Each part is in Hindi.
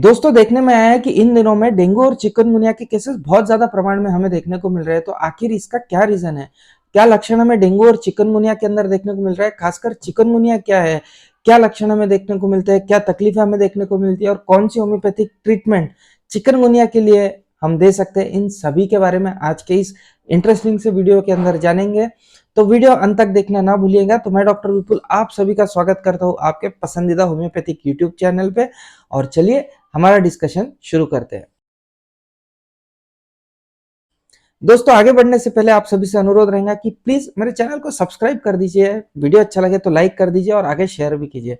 दोस्तों देखने में आया है कि इन दिनों में डेंगू और चिकनगुनिया के केसेस बहुत ज्यादा प्रमाण में हमें देखने को मिल रहे हैं। तो आखिर इसका क्या रीजन है? क्या लक्षण हमें डेंगू और चिकनगुनिया के अंदर देखने को मिल रहा है? खासकर चिकनगुनिया क्या है, क्या लक्षण हमें देखने को मिलते हैं, क्या तकलीफें हमें देखने को मिलती है और कौन सी होम्योपैथिक ट्रीटमेंट चिकनगुनिया के लिए हम दे सकते हैं, इन सभी के बारे में आज के इस इंटरेस्टिंग से वीडियो के अंदर जानेंगे। तो वीडियो अंत तक देखना ना भूलिएगा। तो मैं डॉक्टर विपुल आप सभी का स्वागत करता हूँ आपके पसंदीदा होम्योपैथिक यूट्यूब चैनल पे। और चलिए हमारा डिस्कशन शुरू करते हैं। दोस्तों आगे बढ़ने से पहले आप सभी से अनुरोध रहेगा कि प्लीज मेरे चैनल को सब्सक्राइब कर दीजिए, वीडियो अच्छा लगे तो लाइक कर दीजिए और आगे शेयर भी कीजिए।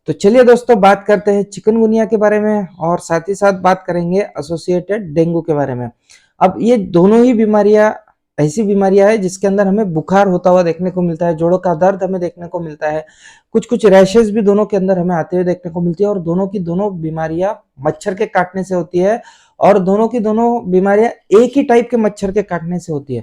तो चलिए दोस्तों बात करते हैं चिकनगुनिया के बारे में और साथ ही साथ बात करेंगे एसोसिएटेड डेंगू के बारे में। अब ये दोनों ही बीमारियां ऐसी बीमारियां है जिसके अंदर हमें बुखार होता हुआ देखने को मिलता है, जोड़ों का दर्द हमें देखने को मिलता है, कुछ कुछ रैशेस भी दोनों के अंदर हमें आते हुए देखने को मिलती है और दोनों की दोनों बीमारियां मच्छर के काटने से होती है और दोनों की दोनों बीमारियां एक ही टाइप के मच्छर के काटने से होती है।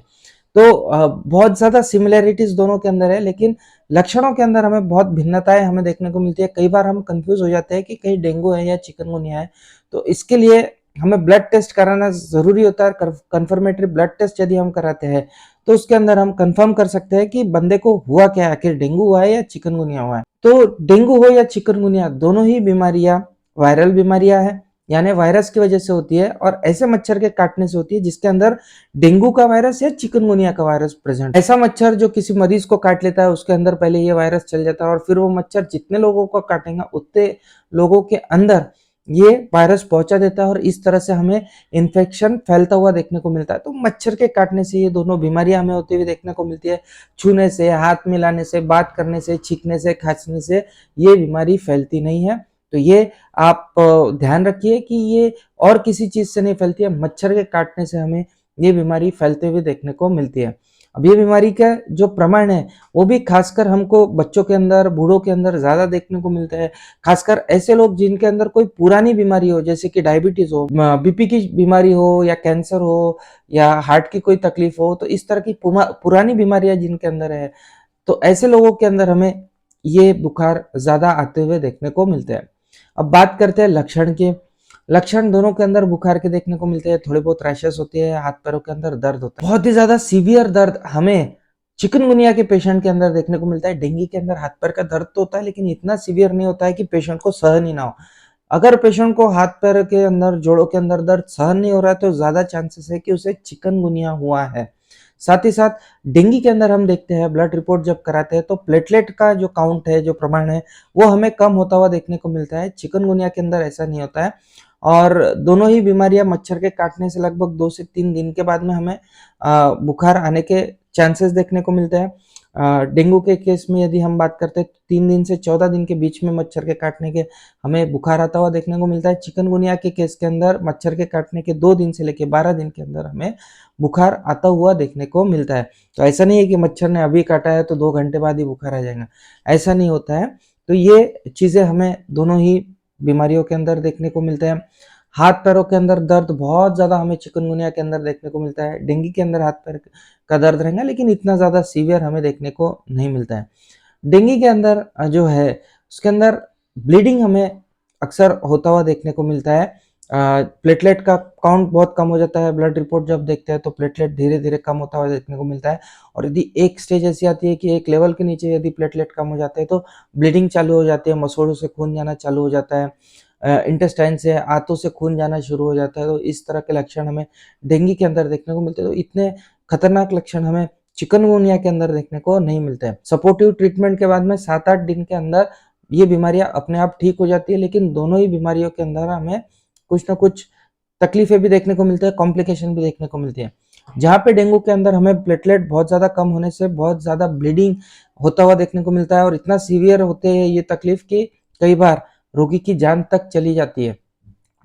तो बहुत ज्यादा सिमिलैरिटीज दोनों के अंदर है, लेकिन लक्षणों के अंदर हमें बहुत भिन्नताएं हमें देखने को मिलती है। कई बार हम कंफ्यूज हो जाते हैं कि कहीं डेंगू है या चिकनगुनिया है। तो इसके लिए हमें ब्लड टेस्ट कराना जरूरी होता है। कंफर्मेटरी ब्लड टेस्ट यदि हम कराते हैं तो उसके अंदर हम कंफर्म कर सकते हैं कि बंदे को हुआ क्या है, आखिर डेंगू हुआ है या चिकनगुनिया हुआ है। तो डेंगू हो या चिकनगुनिया दोनों ही बीमारियां वायरल बीमारियां हैं, यानी वायरस की वजह से होती है और ऐसे मच्छर के काटने से होती है जिसके अंदर डेंगू का वायरस या चिकनगुनिया का वायरस प्रेजेंट। ऐसा मच्छर जो किसी मरीज को काट लेता है उसके अंदर पहले ये वायरस चल जाता है और फिर वो मच्छर जितने लोगों को काटेगा उतने लोगों के अंदर ये वायरस पहुंचा देता है और इस तरह से हमें इन्फेक्शन फैलता हुआ देखने को मिलता है। तो मच्छर के काटने से ये दोनों बीमारियां हमें होती हुई देखने को मिलती है। छूने से, हाथ मिलाने से, बात करने से, छींकने से, खांसने से ये बीमारी फैलती नहीं है। तो ये आप ध्यान रखिए कि ये और किसी चीज से नहीं फैलती है, मच्छर के काटने से हमें ये बीमारी फैलते हुए देखने को मिलती है। अब ये बीमारी का जो प्रमाण है वो भी खासकर हमको बच्चों के अंदर, बूढ़ों के अंदर ज्यादा देखने को मिलता है। खासकर ऐसे लोग जिनके अंदर कोई पुरानी बीमारी हो, जैसे कि डायबिटीज हो, बीपी की बीमारी हो या कैंसर हो या हार्ट की कोई तकलीफ हो, तो इस तरह की पुरानी बीमारियां जिनके अंदर है, तो ऐसे लोगों के अंदर हमें ये बुखार ज्यादा आते हुए देखने को मिलते हैं। अब बात करते हैं लक्षण के। लक्षण दोनों के अंदर बुखार के देखने को मिलते हैं, थोड़े बहुत रैशेस होती है, हाथ पैरों के अंदर दर्द होता है। बहुत ही ज्यादा सीवियर दर्द हमें चिकनगुनिया के पेशेंट के अंदर देखने को मिलता है। डेंगू के अंदर हाथ पैर का दर्द तो होता है लेकिन इतना सीवियर नहीं होता है कि पेशेंट को सहन ही ना हो। अगर पेशेंट को हाथ पैर के अंदर, जोड़ों के अंदर दर्द सहन नहीं हो रहा है तो ज्यादा चांसेस है कि उसे चिकनगुनिया हुआ है। साथ ही साथ डेंगू के अंदर हम देखते हैं, ब्लड रिपोर्ट जब कराते हैं तो प्लेटलेट का जो काउंट है, जो प्रमाण है, वो हमें कम होता हुआ देखने को मिलता है। चिकनगुनिया के अंदर ऐसा नहीं होता है और दोनों ही बीमारियां मच्छर के काटने से लगभग 2 से 3 दिन के बाद में हमें बुखार आने के चांसेस देखने को मिलते हैं। डेंगू के केस में यदि हम बात करते हैं तो 3 दिन से 14 दिन के बीच में मच्छर के काटने के हमें बुखार आता हुआ देखने को मिलता है। चिकनगुनिया के केस के अंदर मच्छर के काटने के 2 दिन से लेकर 12 दिन के अंदर हमें बुखार आता हुआ देखने को मिलता है। तो ऐसा नहीं है कि मच्छर ने अभी काटा है तो 2 घंटे बाद ही बुखार आ जाएगा, ऐसा नहीं होता है। तो ये चीजें हमें दोनों ही बीमारियों के अंदर देखने को मिलते हैं। हाथ पैरों के अंदर दर्द बहुत ज्यादा हमें चिकनगुनिया के अंदर देखने को मिलता है। डेंगू के अंदर हाथ पैर का दर्द रहेगा लेकिन इतना ज्यादा सीवियर हमें देखने को नहीं मिलता है। डेंगू के अंदर जो है उसके अंदर ब्लीडिंग हमें अक्सर होता हुआ देखने को मिलता है। प्लेटलेट का काउंट बहुत कम हो जाता है। ब्लड रिपोर्ट जब देखते हैं तो प्लेटलेट धीरे धीरे कम होता हुआ देखने को मिलता है और यदि एक स्टेज ऐसी आती है कि एक लेवल के नीचे यदि प्लेटलेट कम हो जाते हैं तो ब्लीडिंग चालू हो जाती है, मसोड़ों से खून जाना चालू हो जाता है, इंटेस्टाइन से, आंतों से खून जाना शुरू हो जाता है। तो इस तरह के लक्षण हमें डेंगू के अंदर देखने को मिलते हैं। तो इतने खतरनाक लक्षण हमें चिकनगुनिया के अंदर देखने को नहीं मिलते हैं। सपोर्टिव ट्रीटमेंट के बाद में 7-8 दिन के अंदर ये बीमारियां अपने आप ठीक हो जाती है, लेकिन दोनों ही बीमारियों के अंदर हमें कुछ ना कुछ तकलीफें भी देखने को मिलती है, कॉम्प्लिकेशन भी देखने को मिलती है। जहाँ पे डेंगू के अंदर हमें प्लेटलेट बहुत ज्यादा कम होने से बहुत ज्यादा ब्लीडिंग होता हुआ देखने को मिलता है और इतना सीवियर होते हैं ये तकलीफ कि कई बार रोगी की जान तक चली जाती है।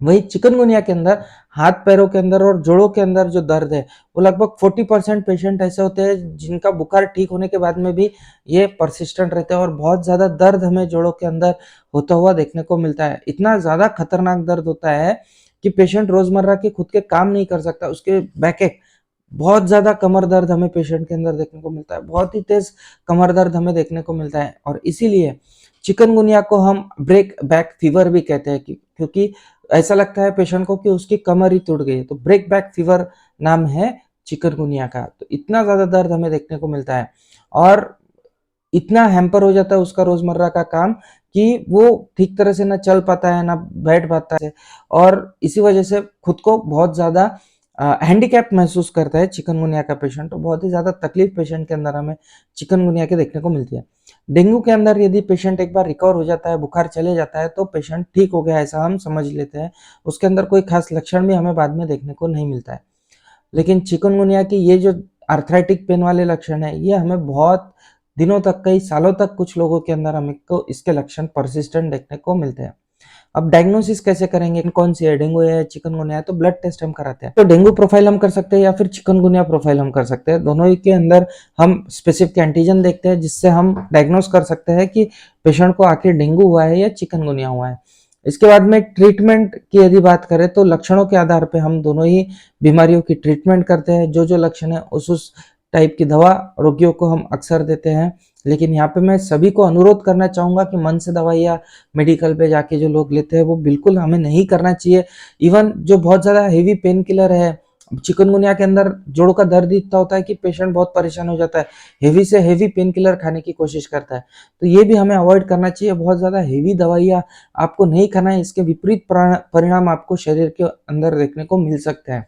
वही चिकनगुनिया के अंदर हाथ पैरों के अंदर और जोड़ों के अंदर जो दर्द है वो लगभग 40% पेशेंट ऐसे होते हैं जिनका बुखार ठीक होने के बाद में भी ये परसिस्टेंट रहते हैं और बहुत ज्यादा दर्द हमें जोड़ों के अंदर होता हुआ देखने को मिलता है। इतना ज्यादा खतरनाक दर्द होता है कि पेशेंट रोजमर्रा के खुद के काम नहीं कर सकता। उसके बैक, बहुत ज्यादा कमर दर्द हमें पेशेंट के अंदर देखने को मिलता है, बहुत ही तेज कमर दर्द हमें देखने को मिलता है और इसीलिए चिकनगुनिया को हम ब्रेक बैक फीवर भी कहते हैं क्योंकि ऐसा लगता है पेशेंट को कि उसकी कमर ही टूट गई है। तो ब्रेक बैक फीवर नाम है चिकनगुनिया का। तो इतना ज़्यादा दर्द हमें देखने को मिलता है और इतना हैम्पर हो जाता है उसका रोजमर्रा का काम कि वो ठीक तरह से ना चल पाता है ना बैठ पाता है और इसी वजह से खुद को बहुत ज्यादा हैंडीकैप महसूस करता है चिकनगुनिया का पेशेंट। तो बहुत ही ज्यादा तकलीफ पेशेंट के अंदर हमें चिकनगुनिया के देखने को मिलती है। डेंगू के अंदर यदि पेशेंट एक बार रिकवर हो जाता है, बुखार चले जाता है, तो पेशेंट ठीक हो गया ऐसा हम समझ लेते हैं। उसके अंदर कोई खास लक्षण भी हमें बाद में देखने को नहीं मिलता है। लेकिन चिकनगुनिया की ये जो आर्थराइटिक पेन वाले लक्षण है, ये हमें बहुत दिनों तक, कई सालों तक कुछ लोगों के अंदर हमें को इसके लक्षण परसिस्टेंट देखने को मिलते हैं। अब डायग्नोसिस कैसे करेंगे, कौन सी है, डेंगू है चिकनगुनिया है, तो ब्लड टेस्ट हम कराते हैं। तो डेंगू प्रोफाइल हम कर सकते हैं या फिर चिकनगुनिया प्रोफाइल हम कर सकते हैं। दोनों ही के अंदर हम स्पेसिफिक एंटीजन देखते हैं जिससे हम डायग्नोस कर सकते हैं कि पेशेंट को आखिर डेंगू हुआ है या चिकनगुनिया हुआ है। इसके बाद में ट्रीटमेंट की यदि बात करें तो लक्षणों के आधार पे हम दोनों ही बीमारियों की ट्रीटमेंट करते हैं। जो जो लक्षण है उस टाइप की दवा रोगियों को हम अक्सर देते हैं। लेकिन यहाँ पे मैं सभी को अनुरोध करना चाहूंगा कि मन से दवाइयाँ मेडिकल पे जाके जो लोग लेते हैं वो बिल्कुल हमें नहीं करना चाहिए। इवन जो बहुत ज्यादा हेवी पेन किलर है, चिकनगुनिया के अंदर जोड़ों का दर्द इतना होता है कि पेशेंट बहुत परेशान हो जाता है, हेवी से हेवी पेन किलर खाने की कोशिश करता है। तो ये भी हमें अवॉइड करना चाहिए। बहुत ज्यादा हेवी दवाइयाँ आपको नहीं खाना है, इसके विपरीत परिणाम आपको शरीर के अंदर देखने को मिल सकते हैं।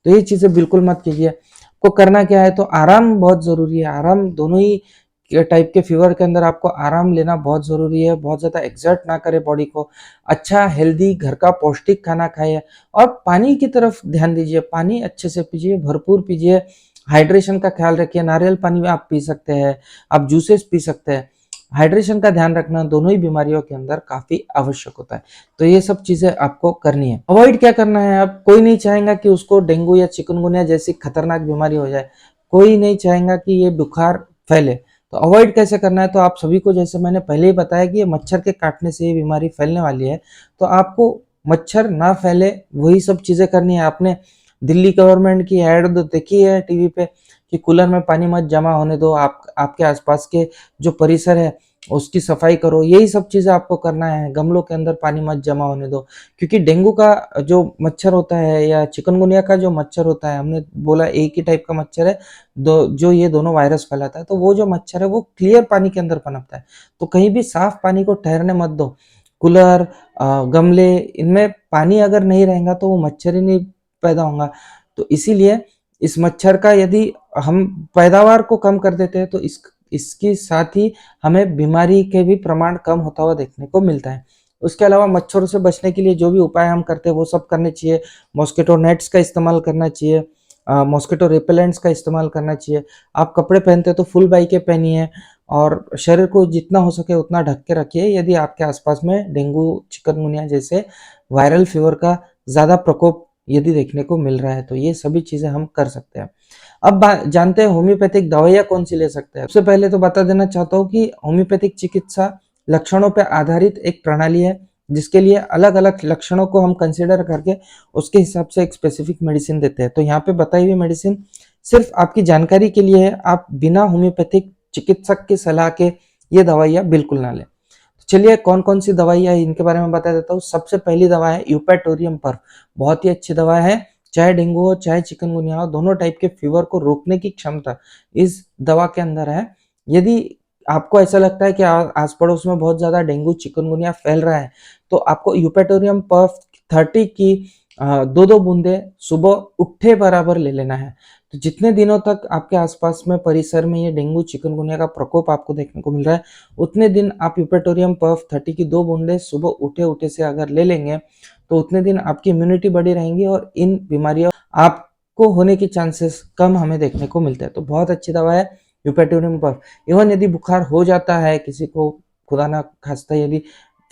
तो ये चीजें बिल्कुल मत कीजिए। आपको करना क्या है, तो आराम बहुत जरूरी है। आराम दोनों ही टाइप के फीवर के अंदर आपको आराम लेना बहुत जरूरी है। बहुत ज्यादा एक्सर्ट ना करे बॉडी को। अच्छा हेल्दी घर का पौष्टिक खाना खाइए और पानी की तरफ ध्यान दीजिए। पानी अच्छे से पीजिए, भरपूर पीजिए। हाइड्रेशन का ख्याल रखिए। नारियल पानी में आप पी सकते हैं, आप जूसेस पी सकते हैं। हाइड्रेशन का ध्यान रखना दोनों ही बीमारियों के अंदर काफी आवश्यक होता है। तो ये सब चीजें आपको करनी है। अवॉइड क्या करना है, आप कोई नहीं चाहेगा कि उसको डेंगू या चिकनगुनिया जैसी खतरनाक बीमारी हो जाए। कोई नहीं चाहेगा कि ये बुखार फैले। तो अवॉइड कैसे करना है, तो आप सभी को, जैसे मैंने पहले ही बताया कि ये मच्छर के काटने से ये बीमारी फैलने वाली है। तो आपको मच्छर ना फैले वही सब चीजें करनी है। आपने दिल्ली गवर्नमेंट की एड देखी है टीवी पे कि कूलर में पानी मत जमा होने दो, आप आपके आसपास के जो परिसर है उसकी सफाई करो। यही सब चीजें आपको करना है। गमलों के अंदर पानी मत जमा होने दो, क्योंकि डेंगू का जो मच्छर होता है या चिकनगुनिया का जो मच्छर होता है, हमने बोला एक ही टाइप का मच्छर है दो, जो ये दोनों वायरस फैलाता है। तो वो जो मच्छर है वो क्लियर पानी के अंदर पनपता है। तो कहीं भी साफ पानी को ठहरने मत दो। कूलर, गमले, इनमें पानी अगर नहीं रहेगा तो वो मच्छर ही नहीं पैदा होगा। तो इसीलिए इस मच्छर का यदि हम पैदावार को कम कर देते हैं तो इसके साथ ही हमें बीमारी के भी प्रमाण कम होता हुआ देखने को मिलता है। उसके अलावा मच्छरों से बचने के लिए जो भी उपाय हम करते हैं वो सब करने चाहिए। मॉस्किटो नेट्स का इस्तेमाल करना चाहिए, मॉस्किटो रिपेलेंट्स का इस्तेमाल करना चाहिए। आप कपड़े पहनते हैं तो फुल बाई के पहनिए और शरीर को जितना हो सके उतना ढक के रखिए यदि आपके आसपास में डेंगू चिकनगुनिया जैसे वायरल फीवर का ज्यादा प्रकोप यदि देखने को मिल रहा है। तो ये सभी चीजें हम कर सकते हैं। अब जानते हैं होम्योपैथिक दवाइयाँ कौन सी ले सकते हैं। सबसे पहले तो बता देना चाहता हूँ कि होम्योपैथिक चिकित्सा लक्षणों पर आधारित एक प्रणाली है जिसके लिए अलग अलग लक्षणों को हम कंसिडर करके उसके हिसाब से एक स्पेसिफिक मेडिसिन देते हैं। तो यहाँ पे बताई हुई मेडिसिन सिर्फ आपकी जानकारी के लिए है। आप बिना होम्योपैथिक चिकित्सक की सलाह के ये दवाइयाँ बिल्कुल ना लें। चलिए कौन कौन सी दवाइयाँ इनके बारे में बता देता हूँ। सबसे पहली दवा है यूपेटोरियम पर्फ। बहुत ही अच्छी दवा है। चाहे डेंगू हो चाहे चिकनगुनिया हो, दोनों टाइप के फीवर को रोकने की क्षमता इस दवा के अंदर है। यदि आपको ऐसा लगता है कि आस पड़ोस में बहुत ज्यादा डेंगू चिकनगुनिया फैल रहा है तो आपको यूपेटोरियम पर्फ 30 की दो दो बूंदे सुबह उठे बराबर ले लेना है। तो जितने दिनों तक आपके आसपास में परिसर में ये डेंगू चिकनगुनिया का प्रकोप आपको देखने को मिल रहा है, उतने दिन आप यूपेटोरियम पर्फ 30 की दो बूंदे सुबह उठे उठे से अगर ले लेंगे तो उतने दिन आपकी इम्यूनिटी बढ़ी रहेंगी और इन बीमारियों आपको होने की चांसेस कम हमें देखने को मिलते हैं। तो बहुत अच्छी दवा है यूपेटोरियम पर्फ। इवन यदि बुखार हो जाता है किसी को, खुदा ना खास्ता यदि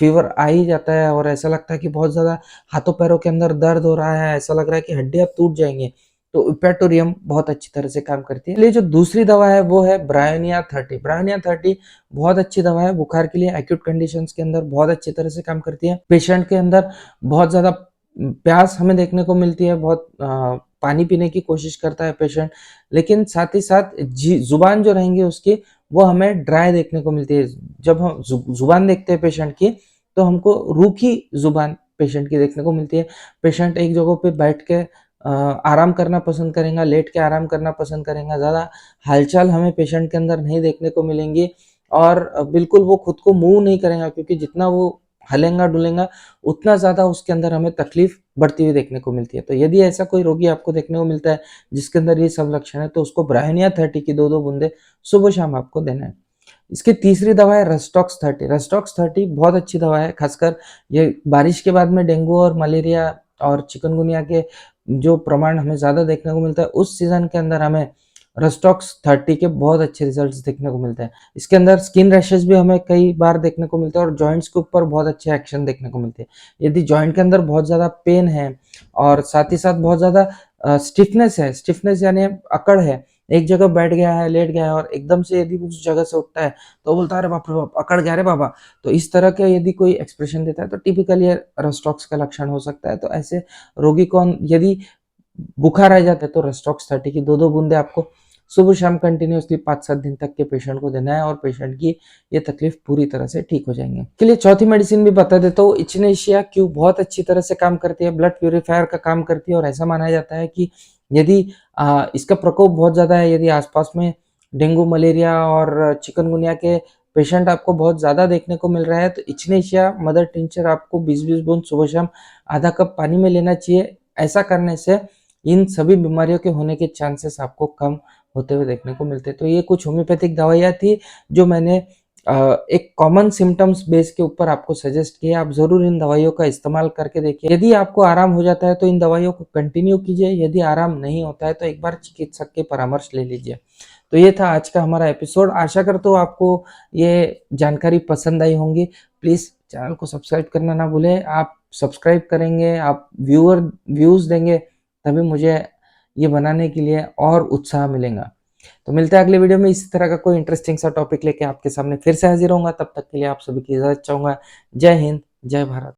फीवर आ ही जाता है और ऐसा लगता है कि बहुत ज्यादा हाथों पैरों के अंदर दर्द हो रहा है, ऐसा लग रहा है कि हड्डियां टूट जाएंगे, तो यूपेटोरियम बहुत अच्छी तरह से काम करती है। इसलिए जो दूसरी दवा है वो है ब्रायोनिया 30। ब्रायोनिया 30 बहुत अच्छी दवा है बुखार के लिए। एक्यूट कंडीशंस के अंदर बहुत अच्छी तरह से काम करती है। पेशेंट के अंदर बहुत ज्यादा प्यास हमें देखने को मिलती है, बहुत पानी पीने की कोशिश करता है पेशेंट, लेकिन साथ ही साथ जुबान जो रहेंगी उसकी वो हमें ड्राई देखने को मिलती है। जब हम जुबान देखते हैं पेशेंट की तो हमको रूखी जुबान पेशेंट की देखने को मिलती है। पेशेंट एक जगह पे बैठ के आराम करना पसंद करेगा, लेट के आराम करना पसंद करेगा, ज़्यादा हालचाल हमें पेशेंट के अंदर नहीं देखने को मिलेंगी और बिल्कुल वो खुद को मूव नहीं करेगा, क्योंकि जितना वो हलेगा डुलेगा उतना ज़्यादा उसके अंदर हमें तकलीफ बढ़ती हुई देखने को मिलती है। तो यदि ऐसा कोई रोगी आपको देखने को मिलता है जिसके अंदर ये सब लक्षण है, तो उसको ब्रायोनिया 30 की 2-2 बूंदे सुबह शाम आपको देना है। इसकी तीसरी दवा है रेस्टॉक्स 30। रेस्टॉक्स 30 बहुत अच्छी दवा है, खासकर ये बारिश के बाद में डेंगू और मलेरिया और चिकनगुनिया के जो प्रमाण हमें ज़्यादा देखने को मिलता है, उस सीज़न के अंदर हमें रेस्टॉक्स 30 के बहुत अच्छे रिजल्ट्स देखने को मिलते हैं। इसके अंदर स्किन रैशेस भी हमें कई बार देखने को मिलते हैं और जॉइंट्स के ऊपर बहुत अच्छे एक्शन देखने को मिलते हैं। यदि जॉइंट के अंदर बहुत ज़्यादा पेन है और साथ ही साथ बहुत ज़्यादा स्टिफनेस है, स्टिफनेस यानी अकड़ है, एक जगह बैठ गया है, लेट गया है और एकदम से यदि उस जगह से उठता है तो बोलता है अरे बाप रे बाप, अकड़ गया रे बाबा। तो इस तरह के यदि कोई एक्सप्रेशन देता है तो टिपिकली ये रेस्टॉक्स का लक्षण हो सकता है। तो ऐसे रोगी को यदि बुखार आ जाता है तो रेस्टॉक्स 30 की 2-2 बूंदे आपको सुबह शाम कंटिन्यूअसली 5-7 दिन तक के पेशेंट को देना है और पेशेंट की ये तकलीफ पूरी तरह से ठीक हो जाएंगे। के लिए चौथी मेडिसिन भी बता देता हूँ, इचिनेशिया क्यू बहुत अच्छी तरह से काम करती है, ब्लड प्यूरिफायर का काम करती है और ऐसा माना जाता है कि यदि इसका प्रकोप बहुत ज़्यादा है, यदि आसपास में डेंगू, मलेरिया और चिकनगुनिया के पेशेंट आपको बहुत ज़्यादा देखने को मिल रहा है, तो इचिनेशिया मदर टिंचर आपको 20-20 बूंद सुबह शाम आधा कप पानी में लेना चाहिए। ऐसा करने से इन सभी बीमारियों के होने के चांसेस आपको कम होते हुए देखने को मिलते हैं। तो ये कुछ होम्योपैथिक दवाइयाँ थी जो मैंने एक कॉमन सिम्टम्स बेस के ऊपर आपको सजेस्ट किया। आप ज़रूर इन दवाइयों का इस्तेमाल करके देखिए। यदि आपको आराम हो जाता है तो इन दवाइयों को कंटिन्यू कीजिए, यदि आराम नहीं होता है तो एक बार चिकित्सक के परामर्श ले लीजिए। तो ये था आज का हमारा एपिसोड। आशा करता हूँ आपको ये जानकारी पसंद आई होंगी। प्लीज़ चैनल को सब्सक्राइब करना ना भूलें। आप सब्सक्राइब करेंगे, आप व्यूज़ देंगे, तभी मुझे ये बनाने के लिए और उत्साह मिलेगा। तो मिलते हैं अगले वीडियो में इसी तरह का कोई इंटरेस्टिंग सा टॉपिक लेके आपके सामने फिर से हाजिर होऊंगा। तब तक के लिए आप सभी की इजाजत चाहूंगा। जय हिंद, जय भारत।